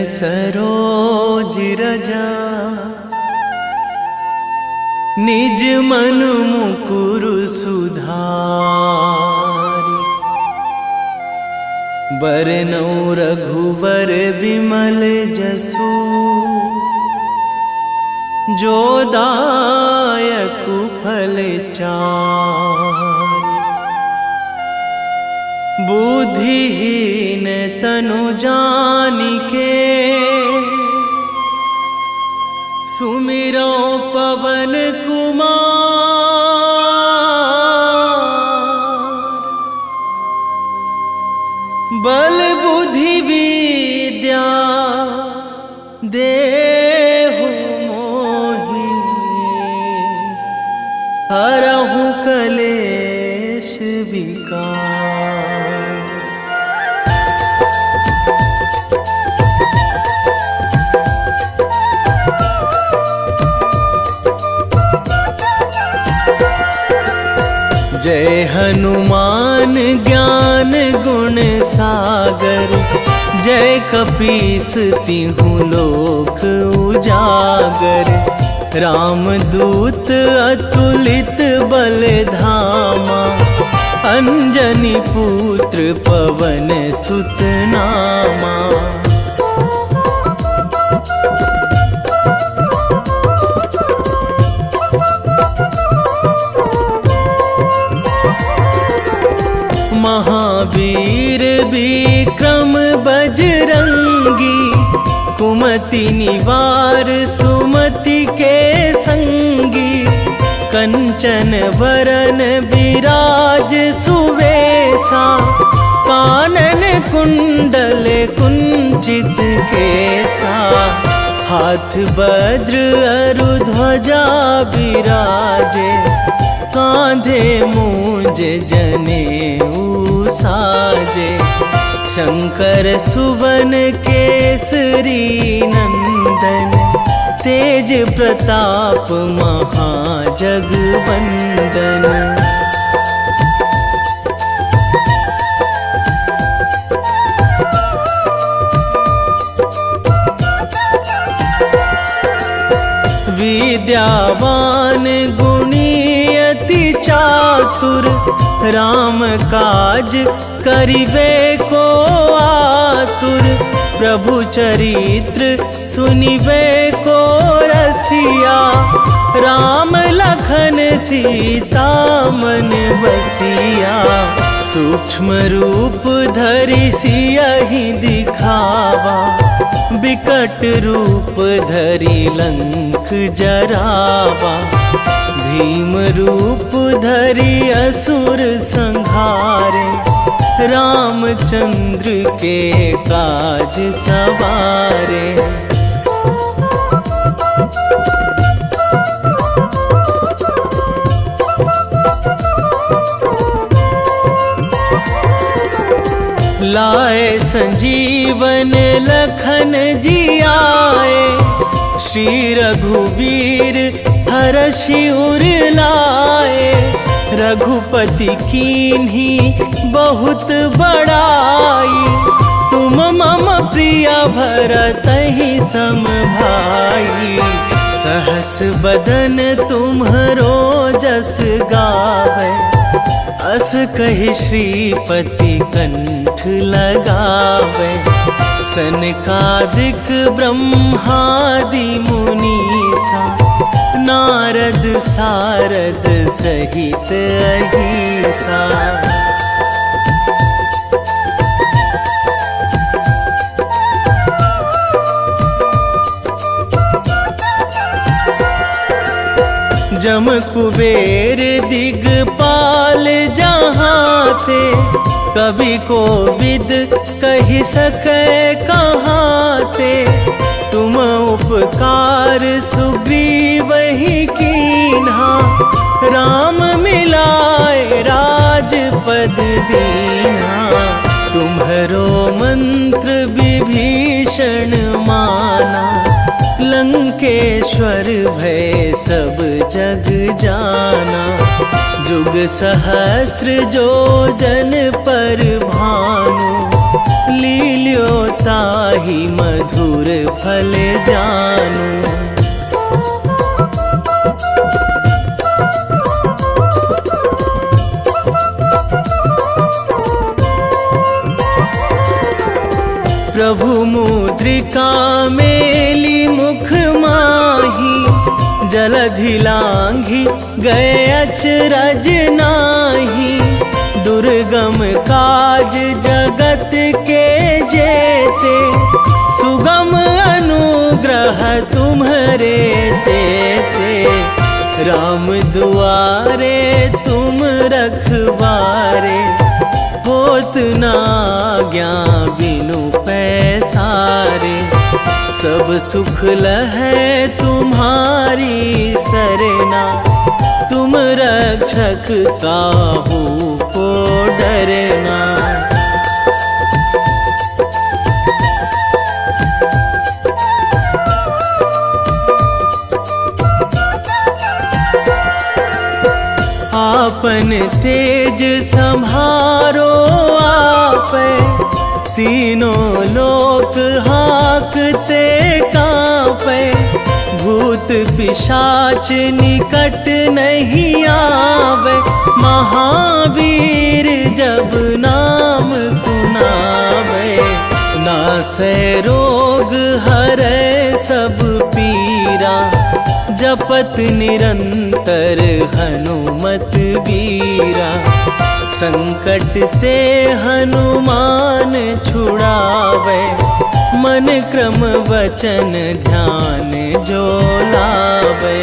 सरोज रजा निज मन मुकुर सुधारि। बरनौ रघुवर विमल जसु जो दायक फल चारि। बुद्धिहीन तनु जानिके सुमिरो पवन कुमार। बल बुद्धि विद्या देहु मोहि हरहु कलेश विकार। जय हनुमान ज्ञान गुण सागर। जय कपीस तिहु लोक उजागर। रामदूत अतुलित बल धामा। अंजनी पुत्र पवन सुत नामा। महावीर विक्रम बजरंगी। कुमति निवार सुमति के संगी। कंचन वरन विराज सुवेशा। कानन कुंडल कुंचित केसा। हाथ वज्र अरु ध्वजा विराजे। कांधे मूंज जनेऊ साजे। शंकर सुवन केसरी नंदन। तेज प्रताप महाजगवंदन। विद्यावान गुणी अति चातुर। राम काज करिबे को आतुर। प्रभु चरित्र सुनिबे को रसिया। राम लखन सीता मन बसिया। सूक्ष्म रूप धरि सियहि दिखावा। विकट रूप धरि लंक जरावा। भीम रूप धरि असुर संहारे। रामचंद्र के काज सवारे। लाए संजीवन लखन जियाए। श्री रघुवीर हरषि उर लाए। रघुपति कीन्ही बहुत बड़ाई। तुम मम प्रिय भरतहि सम भाई। सहस बदन तुम्हरो जस गावै। अस कहि श्रीपति कंठ लगावै। सनकादिक ब्रह्मादि मुनीसा। नारद सारद सहित अहिसा। जम कुबेर दिगपाल जहाँ थे। कवि कोविद कहि सकै कहाँ ते। तुम उपकार सुग्रीवहि कीन्हा। राम मिलाए राजपद दीन्हा। तुम्हरो मंत्र विभीषण माना। लंकेश्वर भय सब जग जाना। जुग सहस्र जो जन पर भानु। लील्यो ताहि मधुर फल जानू। प्रभु मुद्रिका मेली मुख माही, जलधि लांघी गए अचरज नाही। दुर्गम काज जगत के जेते, सुगम अनुग्रह तुम्हरे तेते। राम दुआरे तुम रखवारे, होत ना आज्ञा बिनु पैसारे। सब सुख लहै तुम्हारी सरना, तुम रक्षक काहू को डरना। आपन तेज संभारो आपै, तीनों लोक हाकते कांपै। भूत पिशाच निकट नहीं आवे, महावीर जब नाम सुनावे। नासै रोग हरै सब पीरा, जपत निरंतर हनुमत बीरा। संकट ते हनुमान छुड़ावे, मन क्रम वचन ध्यान जो लावे।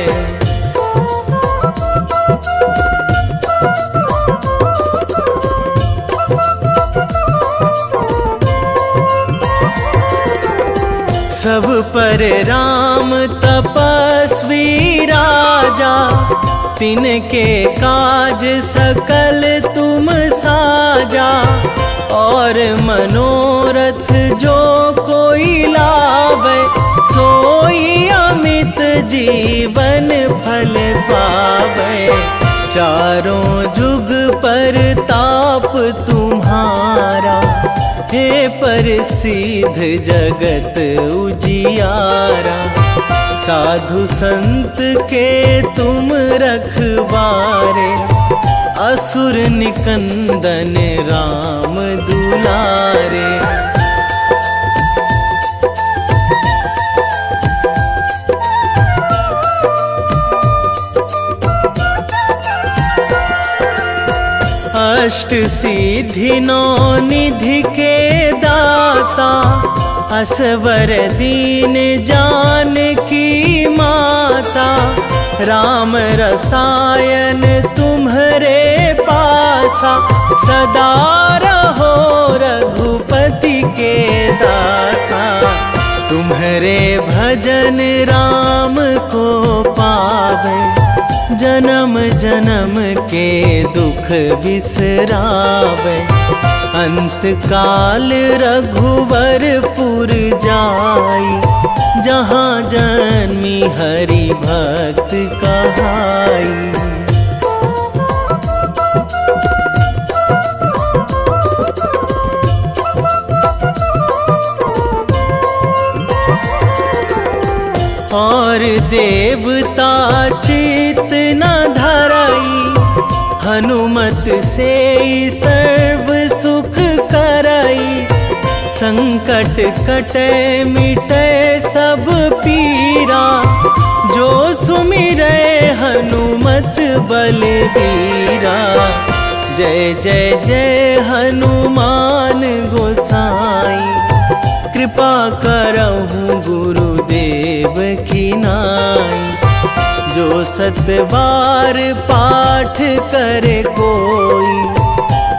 सब पर राम तपस्वी राजा, तिनके काज सकल तुम साजा। और मनोरथ जो कोई लावे, सोई अमित जीवन फल पावे। चारों जुग पर ताप तुम्हारा, हे प्रसिद्ध जगत उजियारा। साधु संत के तुम रखवारे, असुर निकंदन राम दुलारे। अष्ट सिद्धि नौ निधि के दाता, असवर दीन जानकी माता। राम रसायन तुम्हरे पासा, सदा रहो रघुपति के दासा। तुम्हरे भजन राम को पावे, जन्म जन्म के दुख बिसरावे। अंत काल रघुवरपुर जाई, जहाँ जन्मी हरि भक्त कहाई। और देवता चित न धराई, हनुमत से सर्व सुख कराई। संकट कटे मिटे सब पीरा, जो सुमिरै हनुमत बलबीरा। जय जय जय हनुमान गोसाई, कृपा करहु गुरुदेव की नाई। जो सतबार पाठ करे कोई,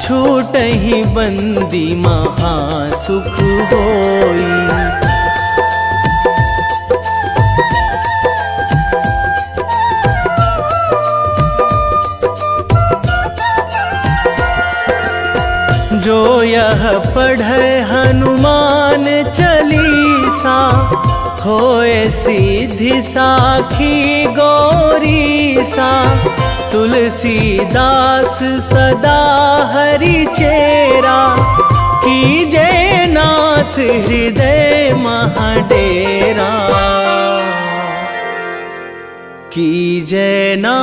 छूटहि बंदी महासुख होई। जो यह पढ़े हनुमान चालीसा, होए सीधी साखी गौरीसा। तुलसीदास सदा हरि चेरा, कीजे नाथ हृदय महाडेरा, कीजे नाथ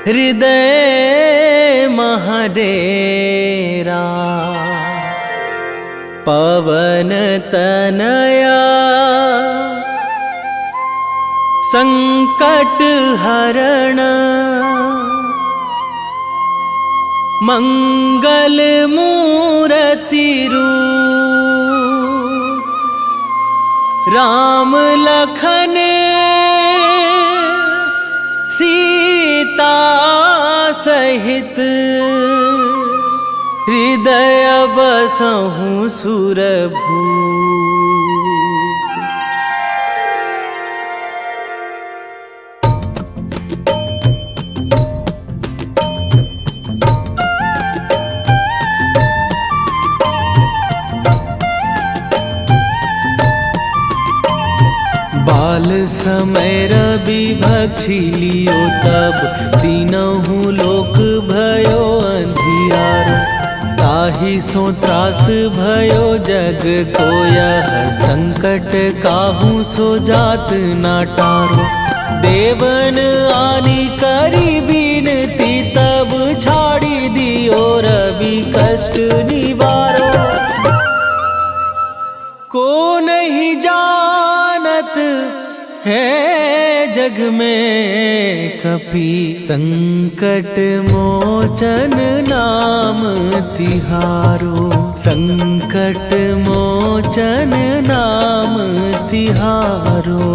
हृदय महाडेरा। पवन तनया संकट हरण, मंगल मूर्ति रूप, राम लखन सीता सहित, हृदय बसहु सुरभूप। बाल समय रवि भक्षी लियो तब, तीनहु लोक भयो अंधियारो। ताहि सो त्रास भयो जग को यह, संकट काहू सो जात ना टारो। देवन आनी करी बिनती तब, छाड़ी दियो रवि कष्ट निवारो। को नहीं जानत है जग में कपि, संकट मोचन नाम तिहारो। संकट मोचन नाम तिहारो।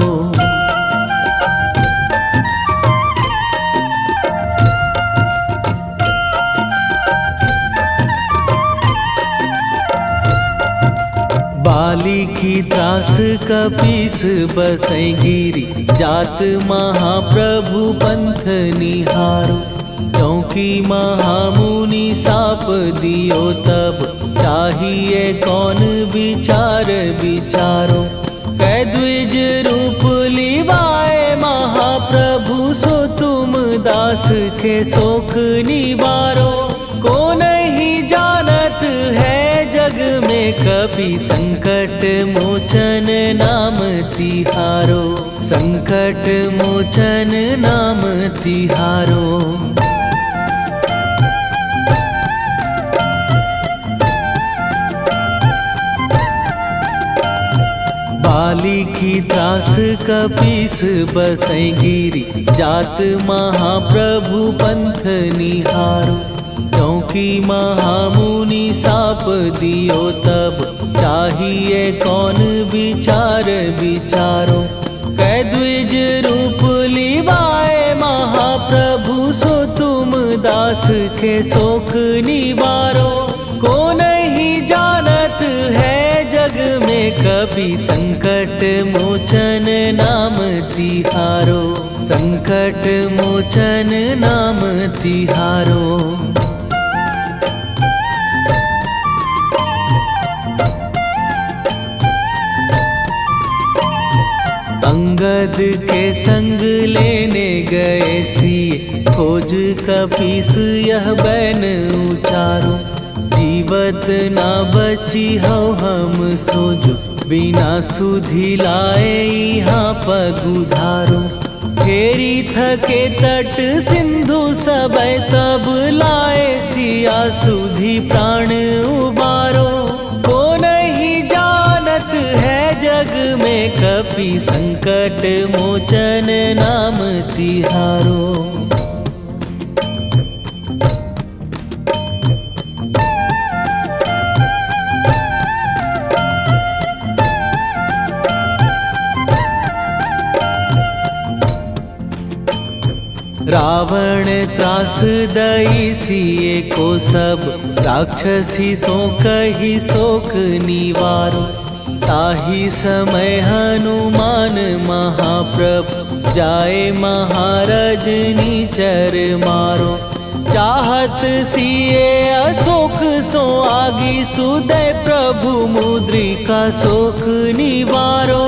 बाली की त्रास कपीस बसै गिरी, जात महाप्रभु पंथ निहारो। क्योंकि महामुनि साप दियो तब, चाहिए कौन विचार विचारो। कै द्विज रूप लिवाए महाप्रभु, सो तुम दास के शोक निवारो। को नहीं जानत है जग में कपि, संकट मोचन नाम तिहारो। संकट मोचन नाम तिहारो। बाली की त्रास कपीस बसै गिरी, जात महाप्रभु पंथ निहारो। क्योंकि महामुनि साप दियो तब, चाहिए कौन विचार विचारो। कै द्विज रूप लिवाए महाप्रभु, सो तुम दास के शोक निवारो। को नहीं जानत है जग में कपि, संकट मोचन नाम तिहारो। संकट मोचन नाम तिहारो। अंगद के संग लेने गए सिए, खोज कपीस यह बैन उचारो। जीवत ना बची हो हम सोजो, बिना सुधि लाए यहाँ पगुधारो। फेरी थके तट सिंधु सबय, तब लाए सिया सुधि प्राण उबारो। को नहीं जानत है जग में कपि, संकट मोचन नाम तिहारो। रावण त्रास दई सिए को सब, राक्षसी सो कही शोक निवारो। ताहि समय हनुमान महाप्रभु, जाए महाराज नीचर मारो। चाहत सिए अशोक सो आगी, सुदय प्रभु मुद्रिका शोक निवारो।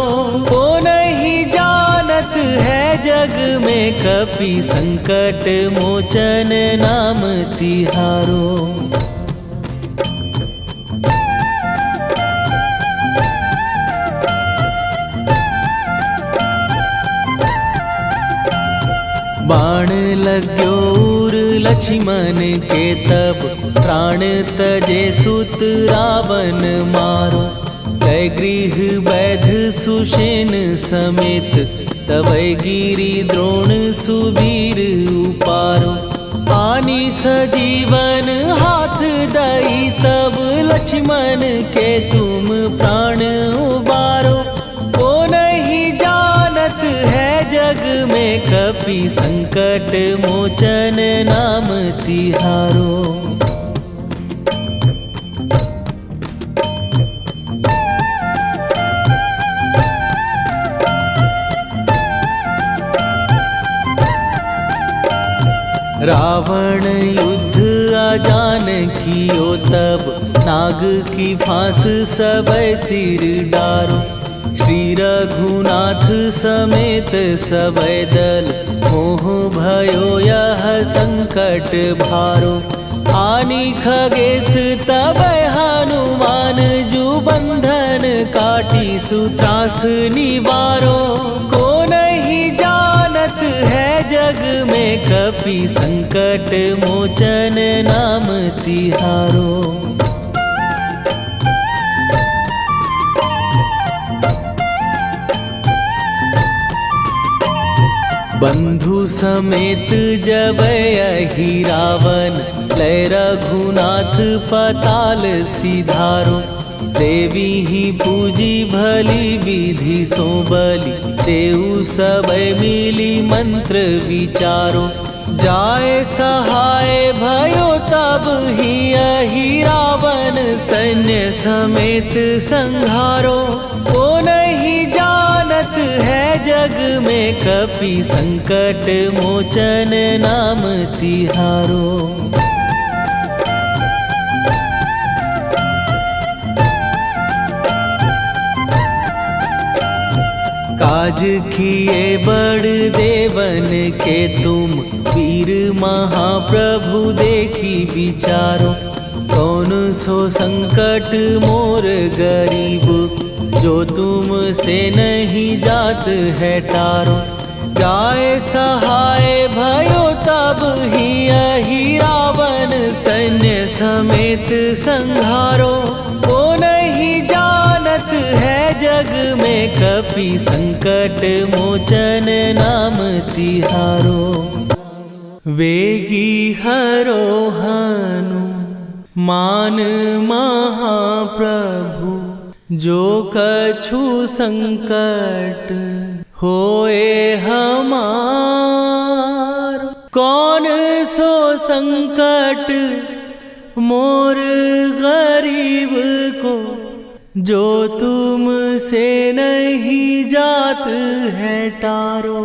को नहीं जानत है जग में कपि संकट मोचन नाम तिहारो। बाण लग्यो उर लक्ष्मण के तब प्राण तजे सुत रावण मारो। कै गृह वैध सुषेण समेत तबै गिरि द्रोण सुबीर उपारो। आनी सजीवन हाथ दई तब लक्ष्मण के तुम प्राण उबारो। ओ नहीं जानत है जग में कपि संकट मोचन नाम तिहारो। रावण युद्ध आजान कियो तब नाग की फांस सबै सिर डारो। श्री रघुनाथ समेत सबै दल मोह भयो यह संकट भारो। आनी खगेश तबै हनुमान जु बंधन काटी सुत्रास निवारो। को नहीं जानत है जग में कपि संकट मोचन नाम तिहारो। बंधु समेत जबै अहि रावण लय रघुनाथ पताल सिधारो। देवी ही पूजी भली विधि सो बलि तेउ सबै मिली मंत्र विचारो। जाय सहाय भयो तब ही अहि रावण सैन्य समेत संहारो। ओ नहीं जानत है जग में कपि संकट मोचन नाम तिहारो। काज किए बड़ देवन के तुम वीर महाप्रभु देखी विचारो। कौन सो संकट मोर गरीब जो तुम से नहीं जात है टारो। जाय सहाय भयो तब ही अहि रावण सैन्य समेत संहारो। ओ नहीं जानत है जग में कपि संकट मोचन नाम तिहारो। वेगी हरो हनु मान महाप्रभु जो कछु संकट होए हमार। कौन सो संकट मोर गरीब को जो तुम से नहीं जात है टारो।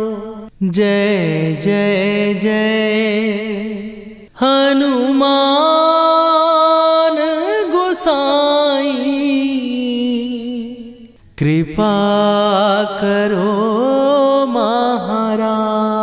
जय जय जय हनुमान गोसाई कृपा करो महाराज।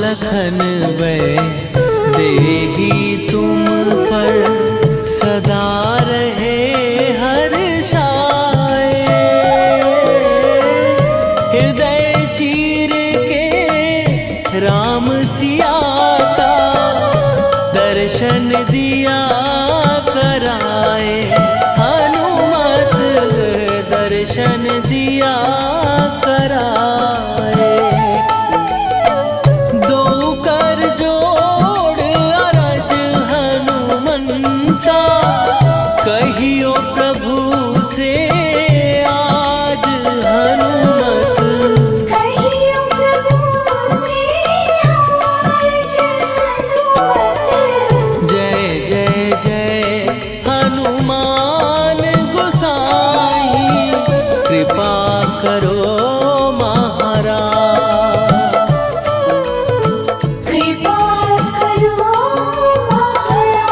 लखन वै देही तुम पर सदा रहे हर्षाए। हृदय चीर के राम सिया का दर्शन दिया कराए। हनुमत दर्शन दिया कराए। दो कर जोड़ अरज हनुमंता कहियो प्रभु से आज हनुमत। कहियो प्रभु से आज हनुमत। जय जय जय हनुमान गोसाई कृपा करो महाराज। कृपा करो महाराज।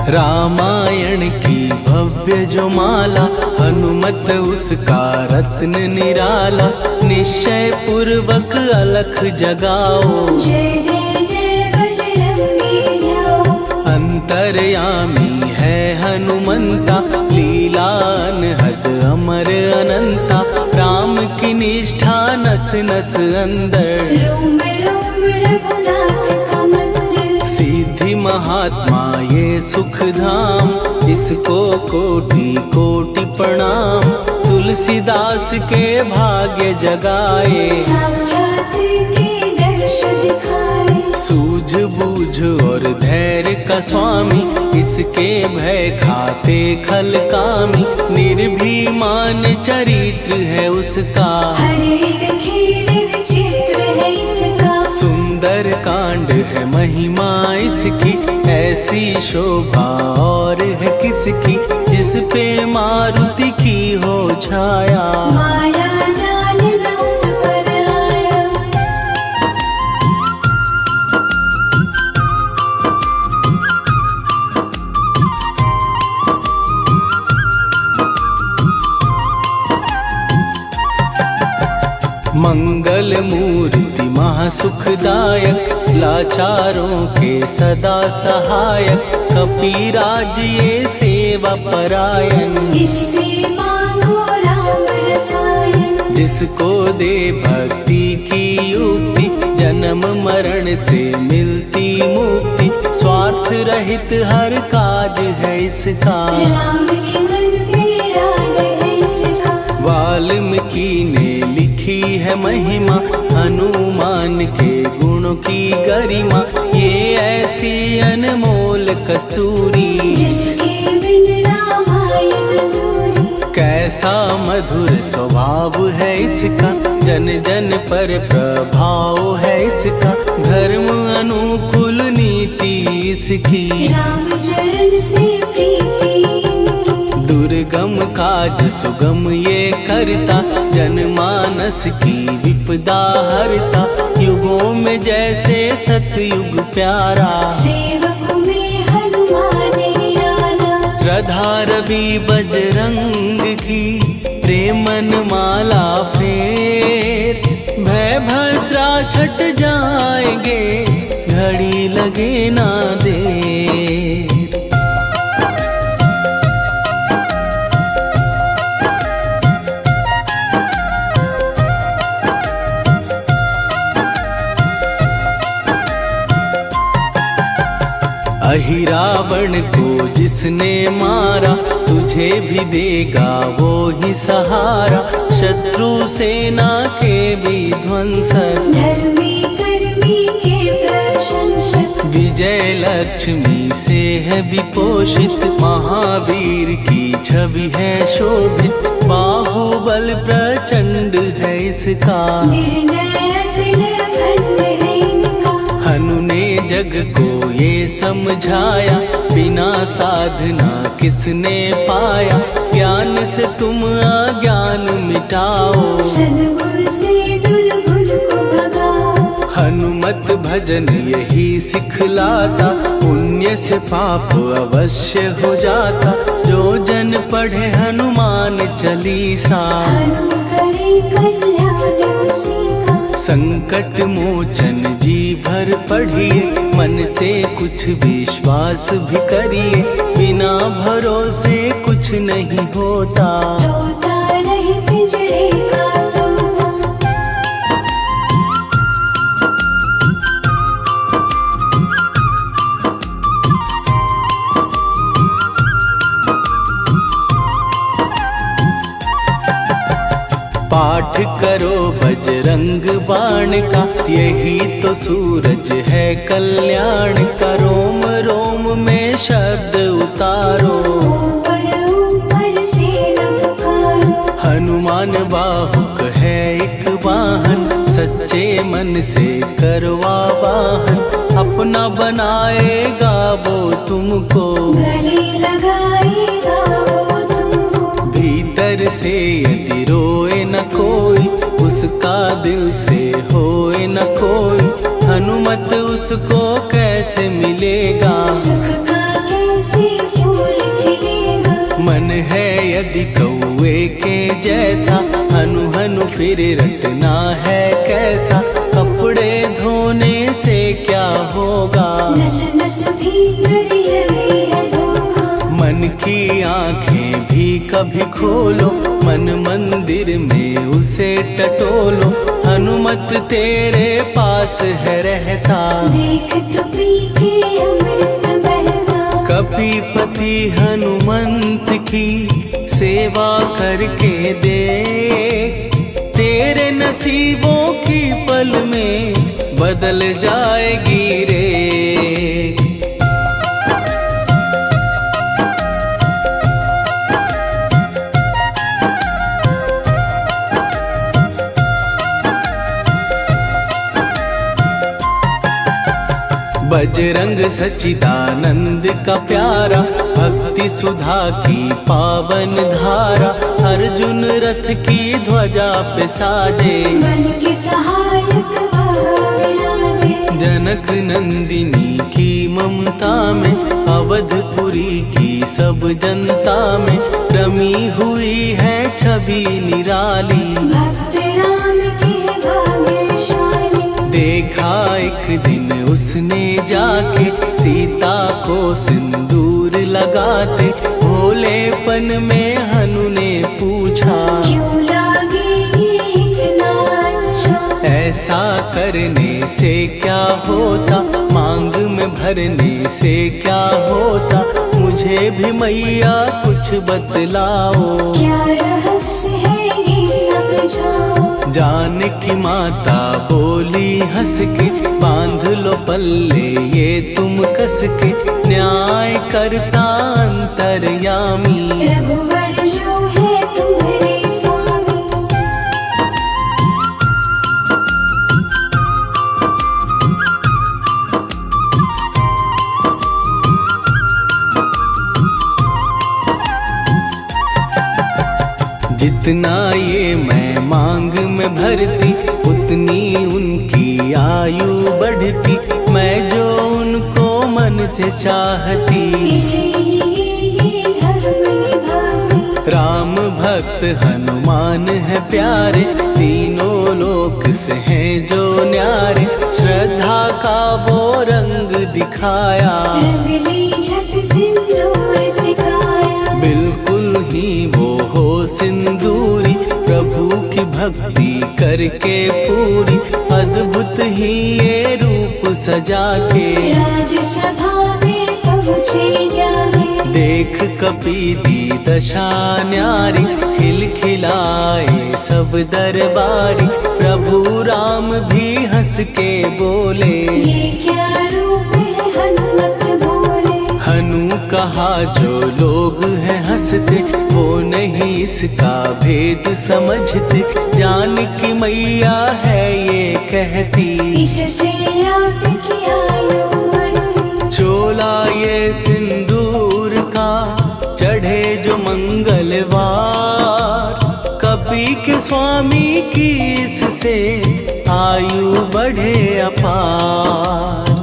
रामायण की भव्य जो माला हनुमत उसका रत्न निराला। निश्चय पूर्वक अलख जगाओ जय जय जय बजरंगी जाओ। अंतर्यामी है हनुमंता लीला अनहद अमर अनंता। राम की निष्ठा नस नस अंदर रोम रोम रघुनाथ का मंदिर। सिद्धि महात्मा ये सुख धाम इसको कोटि कोटि प्रणाम। तुलसीदास के भाग्य जगाए साक्षात के दर्श दिखाए। सूझ बूझ और धैर्य का स्वामी इसके भय खाते खल कामी। निर्भीमान चरित्र है उसका हर एक खेल विचित्र है इसका। सुंदर कांड है महिमा इसकी। ऐसी शोभा और है किसकी जिस पे मारुति की हो छाया। माया जाल न उस पर आया। मंगल मूर्ति महासुखदायक लाचारों के सदा सहायक। कपीराज ये सेवा परायण इससे मांगो राम रसायन। जिसको दे भक्ति की युक्ति जन्म मरण से मिलती मुक्ति। स्वार्थ रहित हर काज है इसका राम के मन पे राज है इसका। वाल्मीकि ने लिखी है महिमा हनुमान के गुणों की गरिमा। ये ऐसी अनमोल कस्तूरी जिसके बिन रामायण अधूरी। कैसा मधुर स्वभाव है इसका जन जन पर प्रभाव है इसका। धर्म अनुकूल नीति इसकी राम चरण से प्रीति। दुर्गम काज सुगम ये करता जनमानस की विपदा हरता। युगों में जैसे सतयुग प्यारा सेवक में हनुमान निराला। श्रद्धा रवि बजरंग की प्रेमन माला फेर। भय भद्रा छट जाएंगे घड़ी लगे ना देर। अहिरावण को जिसने मारा तुझे भी देगा वो ही सहारा। शत्रु सेना के विध्वंसक धर्मी कर्मी के प्रशंसक। विजय लक्ष्मी से है विपोषित। महावीर की छवि है शोभित। बाहुबल प्रचंड है इसका निर्णय अखंड है इनका। हनु ने जग को ये समझाया बिना साधना किसने पाया। ज्ञान से तुम अज्ञान मिटाओ सद्गुण से दुर्गुण को भगाओ। हनुमत भजन यही सिखलाता, पुण्य से पाप अवश्य हो जाता। जो जन पढ़े हनुमान चालीसा, हनुम करे कल्याण उसी का। संकट मोचन जी भर पढ़िए, मन से कुछ विश्वास भी करिए। बिना भरोसे कुछ नहीं होता, तोता रहे पिंजरे का तोता। पाठ करो बजरंग बाण का, यही तो सूरज है कल्याण का। रोम रोम में शब्द उतारो, ऊपर ऊपर से न पुकारो। हनुमान बाहुक है एक वाहन, सच्चे मन से करवा वाहन। अपना बनाएगा वो तुमको, गले लगाएगा वो तुमको। भीतर से यदि रोए न कोई, उसका दिल से होए न कोई। हनुमत उसको कैसे मिलेगा, सुख का कैसे फूल खिलेगा। मन है यदि कौए के जैसा, हनु हनु फिर रटना है कैसा। कपड़े धोने से क्या होगा, नस नस भीतर लगी है धोखा। मन की आंखें भी कभी खोलो, मन मंदिर में उसे टटोलो। हनुमत तेरे पास है रहता, देख तो पी के अमृत बहता। कपीपति हनुमंत की सेवा करके दे, तेरे नसीबों की पल में बदल जाएगी रे। बजरंग सच्चिदानंद का प्यारा, भक्ति सुधा की पावन धारा। अर्जुन रथ की ध्वजा पे साजे, मन के सहायक वह विराजे। जनक नंदिनी की ममता में, अवधपुरी की सब जनता में रमी हुई है छवि निराली। भक्त राम के भाग्यशाली, देखा एक दिन उसने जाके सीता को सिंदूर लगाते। भोलेपन में हनु ने पूछा, क्यों लागे ये इतना अच्छा। ऐसा करने से क्या होता, मांग में भरने से क्या होता। मुझे भी मैया कुछ बतलाओ, क्या रहस्य है ये समझाओ। जानकी माता बोली हंस के, बांध लो पल्ले ये तुम कस के। न्याय करता अंतर्यामी, रघुवर जो है तुम्हारे स्वामी। जितना ये मैं मांग में भरती, उतनी उनकी आयु बढ़ती। मैं जो उनको मन से चाहती, इसलिए ये धर्म निभाती। राम भक्त हनुमान है प्यारे, तीनों लोक से हैं जो न्यारे। श्रद्धा का वो रंग दिखाया, रंगली झट सिंदूर सिखाया। बिल्कुल ही वो हो सिंदूरी, प्रभु की भक्ति करके पूरी। अद्भुत ही ये रूप सजा के, राजसभा में पहुँचे जाके। देख कपीदी दशा न्यारी, खिलखिलाए सब दरबारी। प्रभु राम भी हंस के बोले, ये क्या रूप है हनुमत बोले। हनु कहा जो लोग हैं हंसते, वो नहीं इसका भेद समझते। जानकी मैया है ये कहती, इससे आपकी आयु बढ़ती। चोला ये सिंदूर का चढ़े जो मंगलवार। कपी के स्वामी की इससे आयु बढ़े अपार।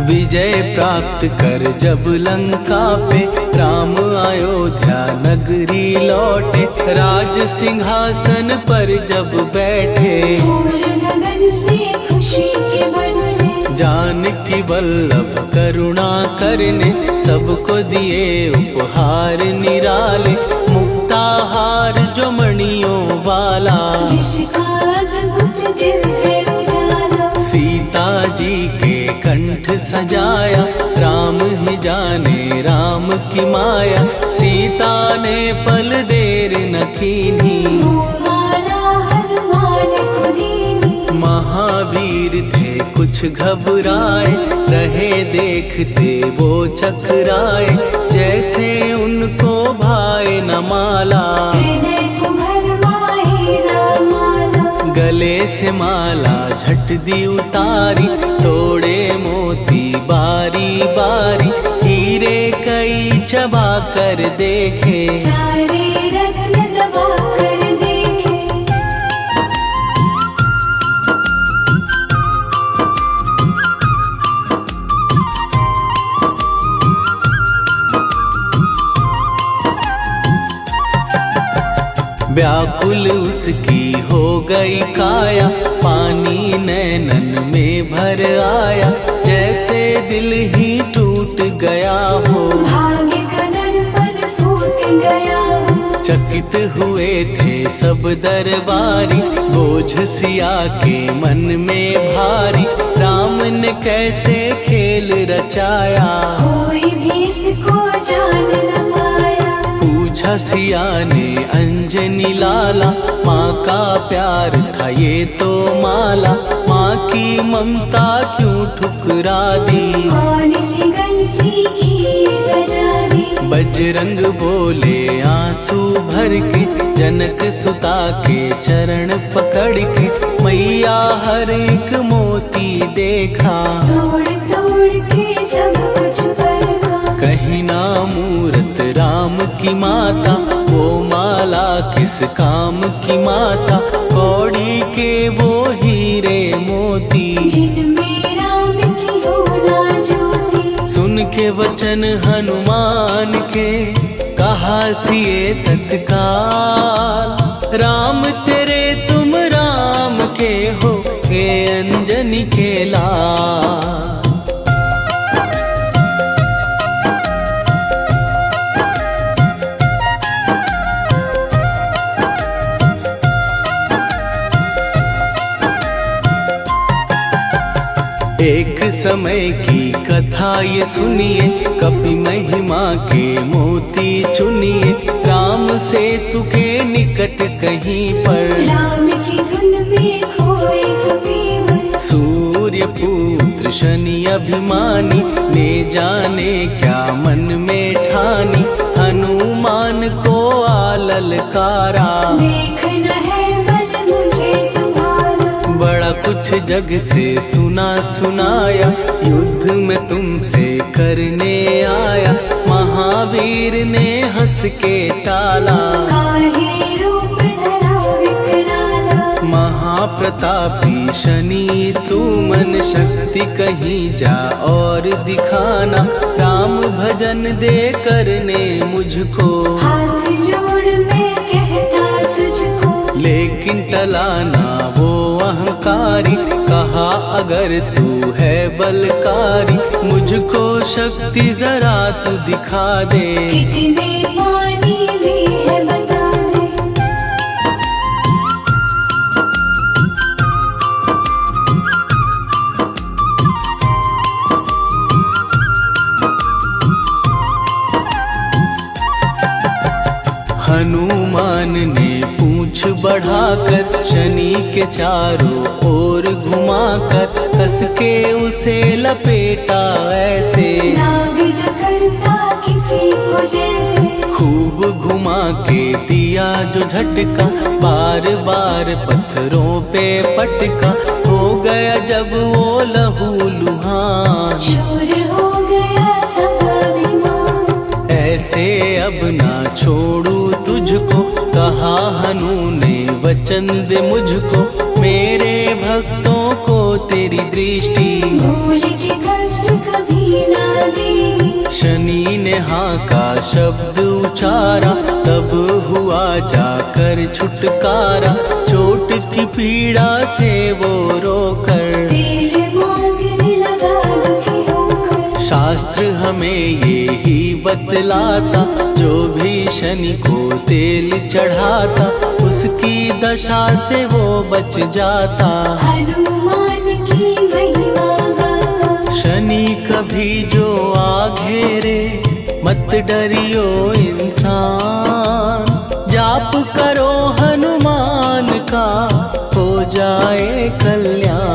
विजय प्राप्त कर जब लंका पे राम अयोध्या नगरी लौटे, राज सिंहासन पर जब बैठे, फूल गगन से खुशी के बरसे, जानकी वल्लभ करुणा करने सबको दिए उपहार निराले, मुक्ताहार जो मणियों वाला, जिसका अद्भुत दिव्य उजाला, सीता जी के कंठ सजाया, राम ही जाने राम की माया, सीता ने पल देर न कीन्ही, वो माला हनुमान को दीनी। महावीर थे कुछ घबराए, रहे देखते वो चकराए, जैसे उनको भाए न माला, हृदय को भरमाए न माला, गले से माला झट दी उतारी, तोड़े मोती बारी बारी, हीरे कई चबा कर देखे, सारे रत्न दबा कर देखे। व्याकुल उसकी हो गई काया, पानी नैनन में भर आया, जैसे दिल ही टूट गया हो, भाग्य का दर्पण फूट गया हो, चकित हुए थे सब दरबारी, बोझ सिया के मन में भारी, राम ने कैसे खेल रचाया, कोई भी इसको जान न पाया। पूछा सिया ने अंजनी लाला, माँ का प्यार था ये तो माला, माँ की ममता क्यों ठुकरा दी, कौन सी गलती की सजा दी, बजरंग बोले आंसू भर के, जनक सुता के चरण पकड़ के, मैया हर एक मोती देखा, तोड़ तोड़ के सब कुछ परखा, कहीं ना मूरत राम की माता, वो माला किस काम की माता, कौड़ी के वो हीरे मोती, जिनमें राम की होना ज्योति। सुन के वचन हनुमान के, कहा सिए तत्काल, राम तेरे तुम राम के हो, के अंजनी के लाल। एक समय की कथा ये सुनिए, कपि महिमा के मोती चुनिए, राम सेतु के निकट कहीं पर, राम की धुन में खोए कबीर, सूर्य पुत्र शनि अभिमानी, ने जाने क्या मन में ठानी, हनुमान को आललकारा, देखना है बल मुझे तुम्हारा, बड़ा कुछ जग से सुना सुनाया, युद्ध में तुमसे करने आया, महावीर ने हंस के टाला, काहे रूप धरा विकराला, महाप्रतापी शनि तू मन शक्ति कहीं जा और दिखाना, राम भजन दे करने मुझको, हाथ जोड़ मैं कहता तुझको, लेकिन टलाना वो अहंकारी, कहा अगर तू है बलकारी, मुझको शक्ति जरा तू दिखा दे, कितने पानी भी है बता दे। हनुमान ने पूंछ बढ़ाकर, शनि के चारों ओर घुमाकर, कस के उसे लपेटा ऐसे, नाग जो करता किसी को जैसे, खूब घुमा के दिया जो झटका, बार बार पत्थरों पे पटका, हो गया जब वो लहू लुहान, चूर हो गया सब अभिमान। ऐसे अब ना छोड़ू तुझको, कहा हनु ने वचन दे मुझको। मेरे भक्तों को तेरी दृष्टि, भूल के कष्ट कभी ना देगी। शनि ने हाँ का शब्द उचारा, तब हुआ जाकर छुटकारा। चोट की पीड़ा से वो रोकर, तेल मांगने लगा दुखी होकर। शास्त्र हमें ये ही बतलाता, जो भी शनि को तेल चढ़ाता, उसकी दशा से वो बच जाता। हनुमान की महिमा गाता। शनि कभी जो आ घेरे, मत डरियो इंसान। जाप करो हनुमान का, हो जाए कल्याण।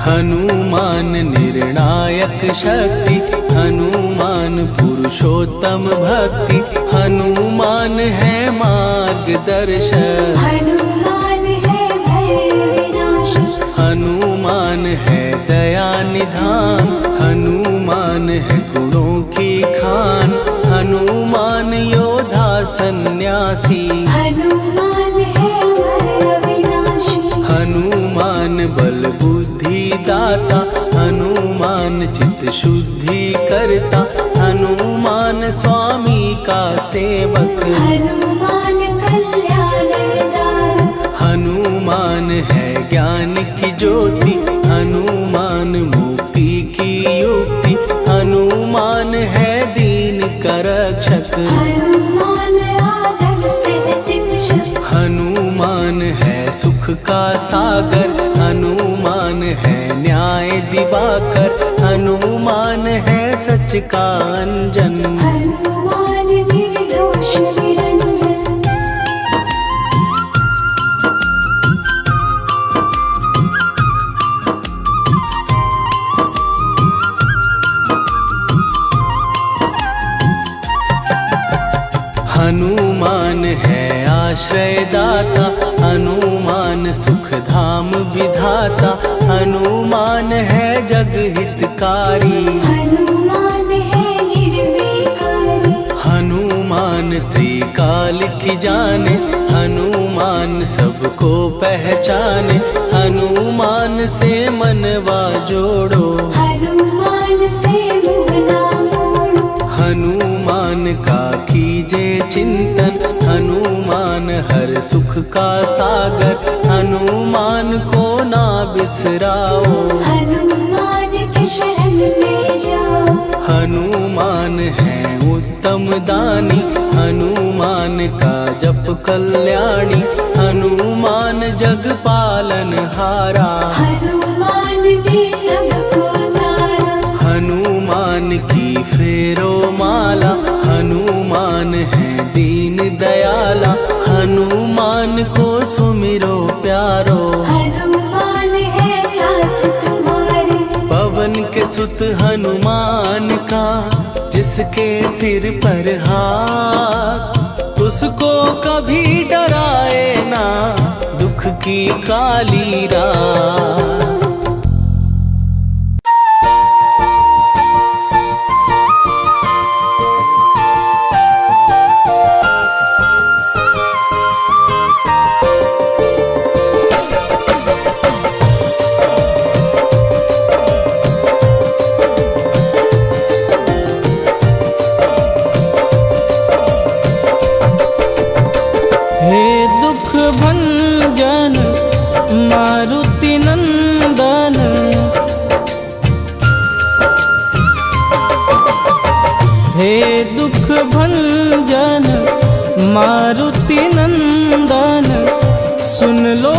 हनुमान निर्णायक शक्ति, हनुमान पुरुषोत्तम भक्ति। हनुमान है मार्गदर्शक, हनुमान है भय विनाशक। हनुमान है दया निधान। हनुमान है गुणों की खान, हनुमान योद्धा सन्यासी। हनुमान है भय विनाशी। हनुमान बल बुद्धि दाता, हनुमान चित्त शुद्धि करता। हनुमान स्वामी का सेवक, हनुमान कल्याणदायक। हनुमान है ज्ञान की ज्योति। हनुमान मुक्ति की युक्ति, हनुमान है दीन का रक्षक। हनुमान आदर से शिक्षक। हनुमान है सुख का सागर, हनुमान है न्याय दिवाकर। हनुमान है सच का अंजन, हनुमान निर्दोष निरंजन। हनुमान है आश्रय दाता, हनुमान सुख धाम विधाता। हनुमान है जग हितकारी, हनुमान है निर्विकारी। हनुमान त्रिकाल की जाने। हनुमान सबको पहचाने, हनुमान से मनवा जोड़ो। हनुमान से मुँह ना मोड़ो। हनुमान का कीजे चिंतन, हनुमान हर सुख का सागर। हनुमान को ना बिसराओ, हनुमान के शरण में जाओ। हनुमान है उत्तम दानी, हनुमान का जप कल्याणी। हनुमान जग पालन हारा, हनुमान ने सबको तारा। हनुमान की फेरो माला। हनुमान है दीन दयाला, हनुमान को सुमिरो प्यारो। हनुमान है साथ तुम्हारे। पवन के सुत हनुमान का, जिसके सिर पर हाथ, उसको कभी डराए ना दुख की काली रात। हे दुख भंजन मारुति नंदन, हे दुख भंजन मारुति नंदन। सुन लो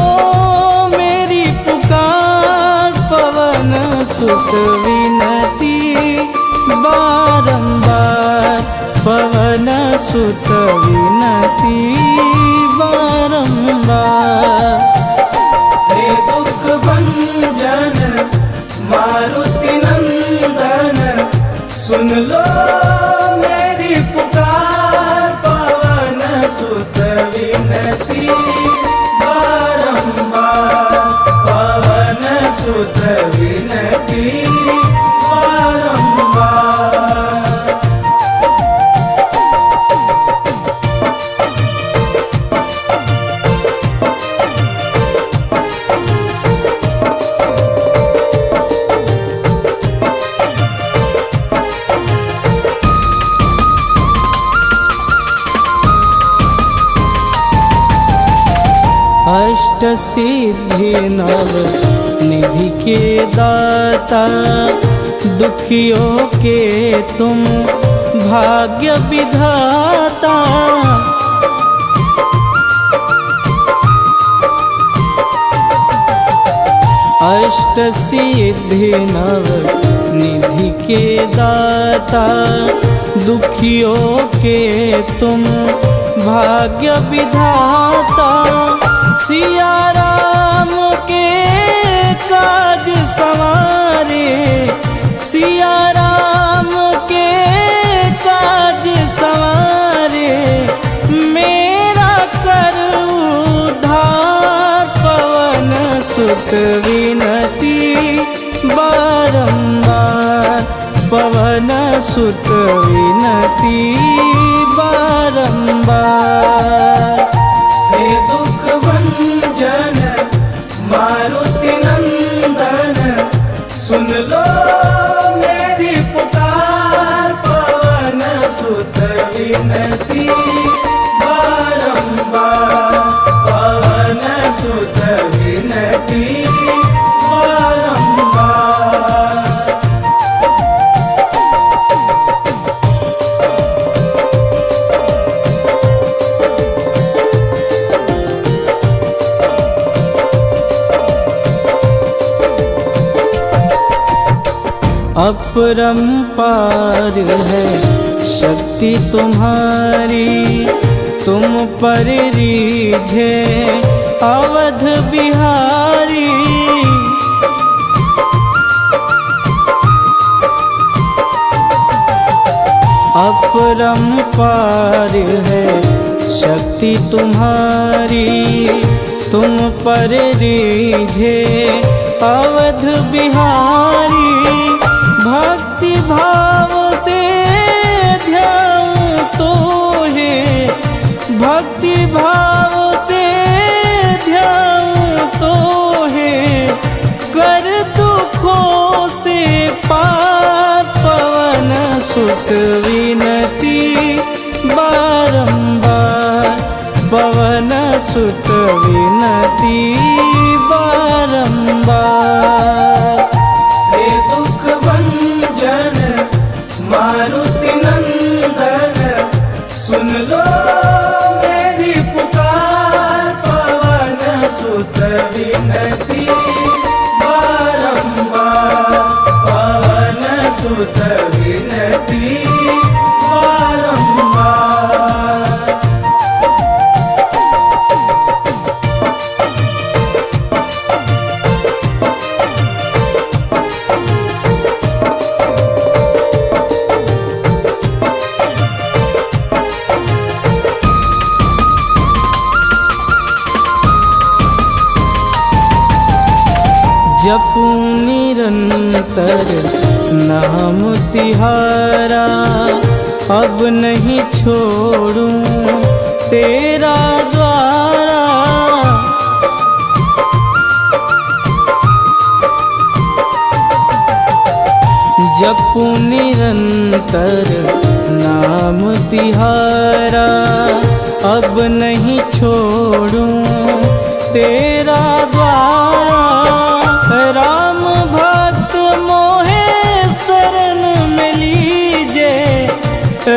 मेरी पुकार, पवन सुत विनती बारंबार। पवन सुत विनती बारंबार। हे दुख भंजन सुत विनती बारंबार, पवन सुत विनती बारंबार। अष्ट सिद्धि नव निधि के दाता, दुखियों के तुम भाग्य विधाता। अष्ट सिद्धि नव निधि के दाता, दुखियों के तुम भाग्य विधाता। सिया राम के काज संवारे, सिया राम के काज संवारे, मेरा कर उद्धार। पवन सुत विनती बारंबार, पवन सुत विनती बारंबार। हे दुख भंजन मारुति नंदन, सुन लो मेरी पुकार। पवन सुत विनती बारंबार, पवन सुत विनती बारंबार। अपरंपार है शक्ति तुम्हारी, तुम पर रीझे अवध बिहारी। अपरंपार है शक्ति तुम्हारी, तुम पर रीझे अवध बिहारी। भक्ति भाव से ध्याऊं तो है, भक्ति भाव से ध्याऊं तो है, कर दुखों से पार। पवन सुत विनती बारंबार, पवन सुत विनती बारंबार। हे दुख भंजन मारुति नंदन, सुन लो मेरी पुकार। पवन सुत विनती बारंबार, पवन सुत विनती बारंबार। जपूं निरंतर नाम तिहारा, अब नहीं छोड़ूं तेरा द्वारा। जपूं निरंतर नाम तिहारा, अब नहीं छोड़ूं तेरा द्वारा। राम भक्त मोहे शरण में लीजे,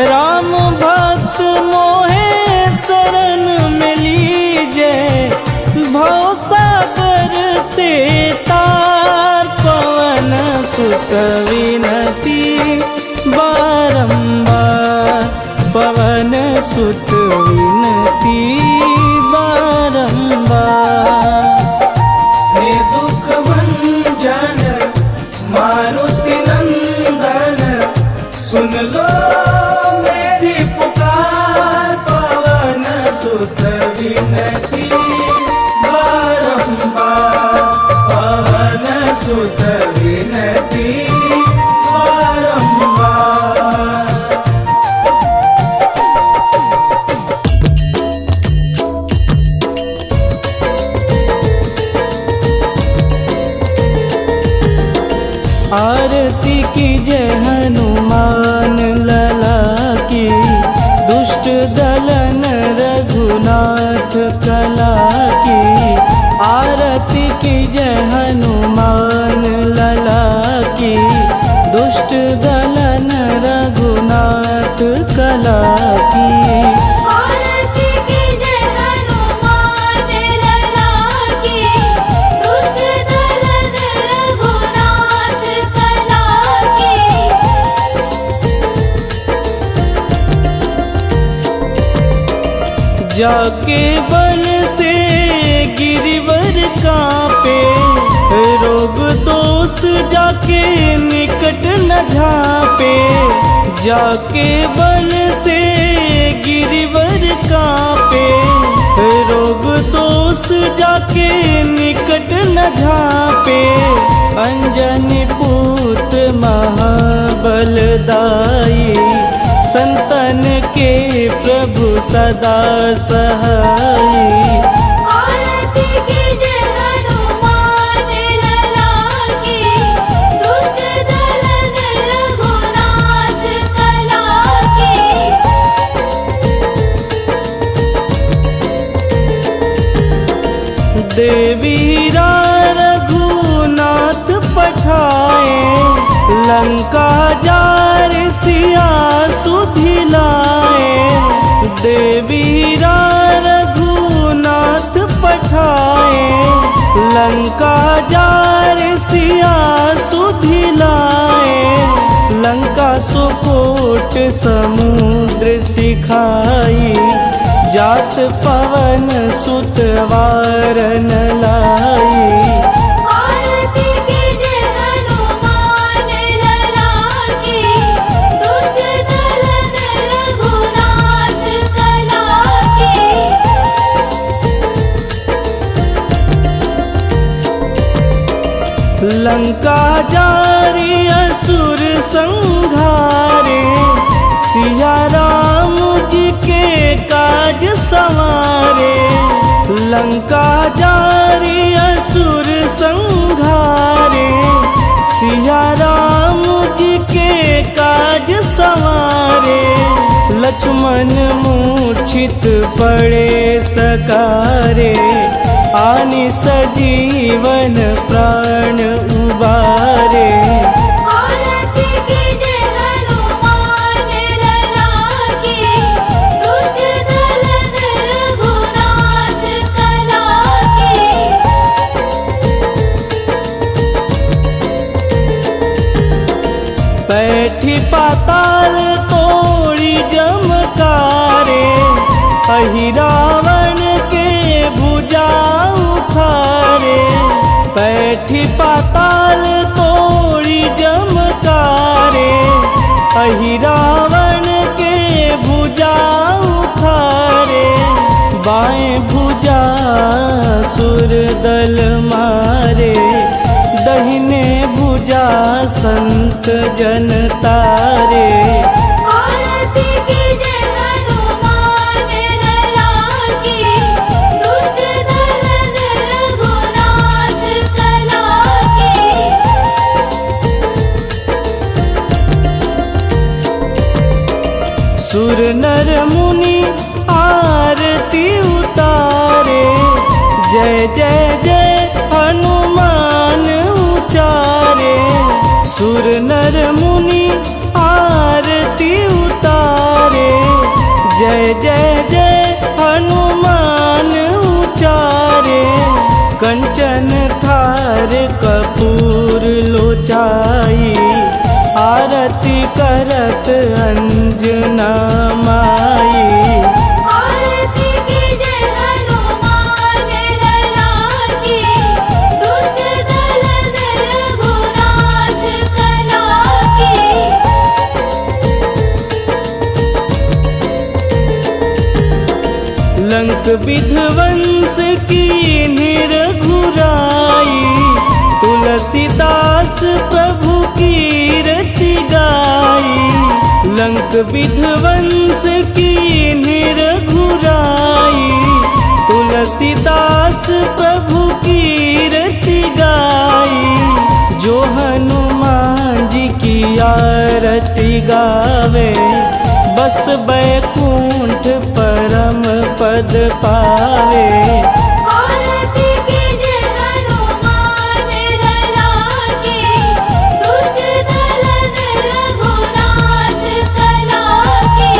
राम भक्त मोहे शरण में लीजे। भवसागर से तार, पवन सुत विनती बारंबार, पवन सुत विनती बारंबार। हे दुख भंजन मारुति नंदन, सुन लो मेरी पुकार। पवन दलन रघुनाथ कला की, आरती की जय हनुमान लला की। दुष्ट दलन रघुनाथ कला की, आरती की जय हनुमान लला की। दुष्ट दलन रघुनाथ कला की। जाके बल से गिरिवर कांपे, रोग दोष जाके निकट न झांपे। जाके बल से गिरिवर कांपे, रोग दोष जाके निकट न झांपे। अंजनी पूत महाबलदाई, संतन के प्रभु सदा सहाई। आरती की जय हनुमान लला की। दुष्ट दलन रघुनाथ कला की। देवीरा रघुनाथ पठाए, लंका जार सिया सुधिलाए। देवीरा रघुनाथ पठाए, लंका जार सिया सुधिलाए। लंका सुकोट समुद्र सिखाई, जात पवन सुत वारन लाई। आरती की जय हनुमान लला की। दुष्ट दलन रघुनाथ कला की। लंका जारी असुर संहारे, सिया राम जी के काज संवारे। लंका जारी असुर संहारे, सिया राम जी के काज संवारे। लक्ष्मण मूर्छित पड़े सकारे, आनि सजीवन प्राण उबारे। आरती की जय हनुमान लला की। दुष्ट दलन रघुनाथ कला की। बैठी पाताल तोड़ी जमकारे, अहिरावण के भुजा उखारे। बैठी पाताल तोड़ी जमकारे, अहिरावण के भुजा उखारे। बाएं भुजा सुर दल मारे, दहिने भुजा संत जन तारे। आरती की जय हनुमान लला की। दुष्ट दलन रघुनाथ कला की। सुर नर मुनि आरती उतारे, जय जय जय हनुमान उचारे। सुर नर मुनि आरती उतारे, जय जय जय हनुमान उचारे। कंचन थार कपूर लोचाई, आरती करत अंजना माई। आरती की जय हनुमान लला की। दुष्ट दलन रघुनाथ कला की। लंक विध्वंस की निरघुराई, तुलसीदास प्रभु कीरति गाई। लंक विध्वंस की निरघुराई, तुलसीदास प्रभु कीरति गाई। जो हनुमान जी की आरती गावे, बस बैकुंठ पद पावे। औरती के जय हनुमान ललाके, दुष्ट दलन रघुनाथ कलाके।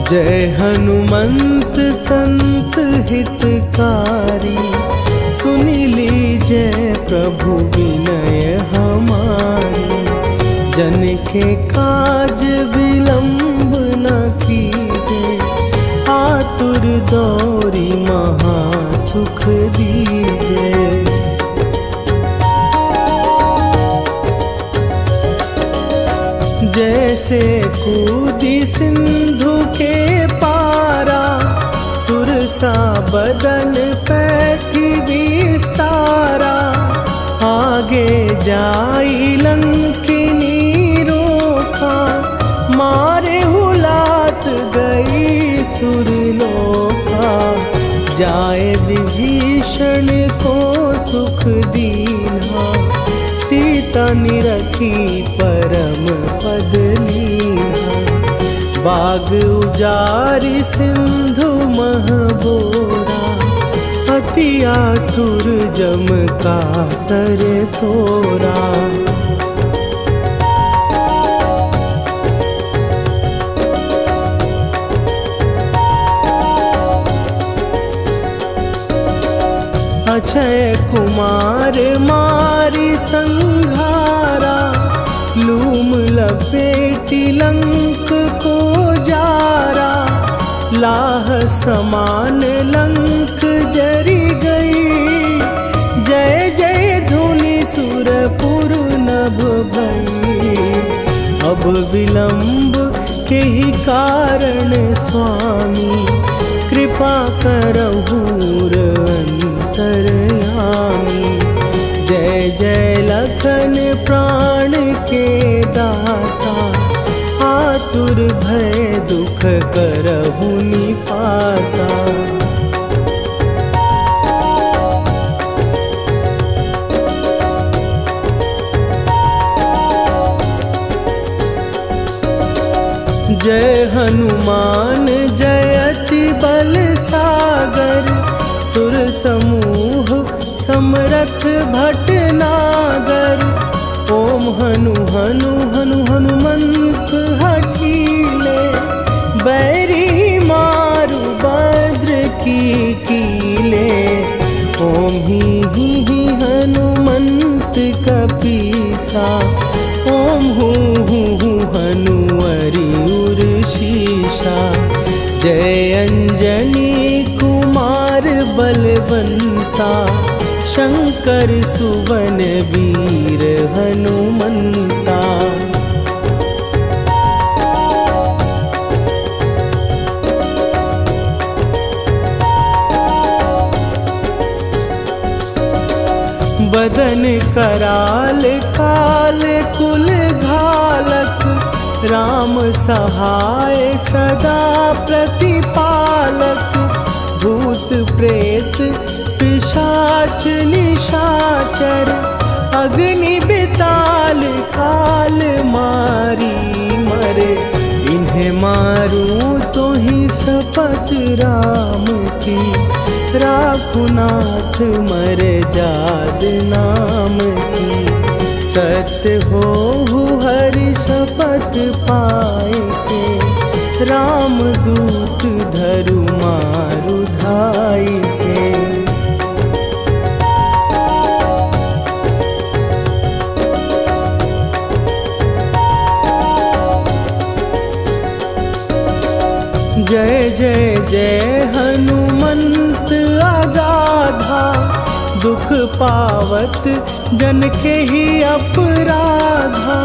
जय हनुमंत संत हितकारी, सुनि लीजय प्रभु विनय हमारी। जन के काज विलंब न कीजे, आतुर दौरी महा सुख दीजे। जैसे कूदी सिंधु के पारा, सुरसा बदन पैठी विस्तारा। आगे जाई लंकिनी रोका, मारे हुलात गई सुरलोका। जाए विभीषण को सुख दीना, सीता निरखी परम पद लीना। बाग उजारि सिंधु मह बोरा, अति आतुर जम कातर तोरा। अक्षय कुमार मारी संघारा, लूम लपेटी लंक को जारा। लाह समान लंक जरी गई, जय जय धुनि सुरपुर नभ भई। अब विलंब के ही कारण स्वामी, कृपा करहु अंतरयामी। जय जय लखन प्राण के दाता, आतुर भय दुख करहु निपाता। जय हनुमान जयति बल सागर, सुर समूह समरथ भटनागर। ओम हनु हनु हनु हनुमंत हठीले, बैरी मारु भद्र की कीले। ओम ही हनुमंत कपीसा, ओम हूँ हनुवरि उर शीशा। जय अंजनी कुमार बलवंता, शंकर सुवन वीर हनुमंता। बदन कराल काल कुल घालक, राम सहाय सदा प्रतिपालक। भूत प्रेत पिशाच निशाचर, अग्नि बिताल काल मारी मरे। इन्हें मारूं तो ही शपथ राम की, राखुनाथ मर जाद नाम की। सत्य हो हरि शपथ पाए के, राम दूत धरु मारु धाई के। जय जय जय हनुमंत अगाधा, दुख पावत जन के ही अपराधा।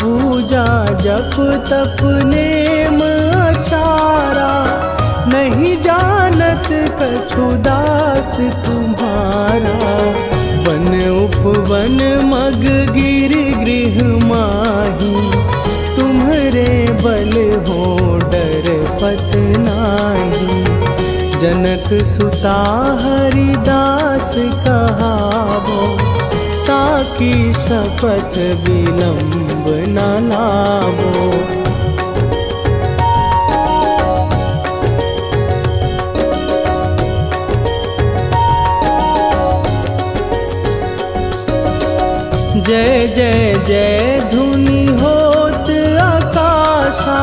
पूजा जप तप नेम अचारा, नहीं जानत कछु दास तुम्हारा। वन उपवन मग गिर गृह माही, तुम्हारे बल हो डर पत नाही। जनक सुता हरिदास कहावो, ताकि शपथ विलंब न लावो। जय जय जय धुनि होत आकाशा,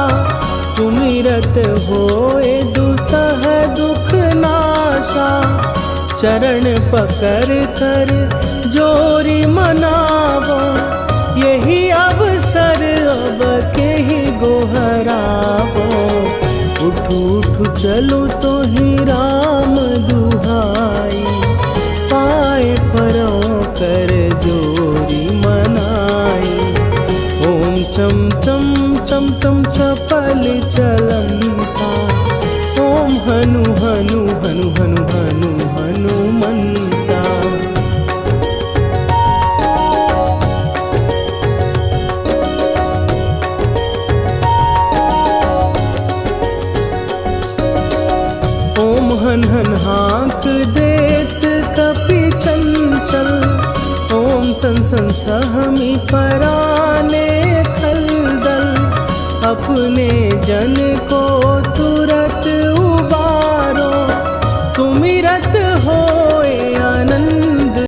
सुमिरत होए दुसह दुख नाशा। चरण पकड़ कर जोरी मनावो, यही अवसर अब के ही गोहरावो। उठू उठू चलो तो ही राम दुहाई, पाए परों कर जोरी मनाई। ओम चम चम चम चम चपल चलंता, ओम हनु हनु हनु हनु हनु हनुमंता। ओम हन हन हाँक देत कपि चंचल, ओम सन सन सहमी पराने खलदल। अपने जन को तुरत उबारो, सुमि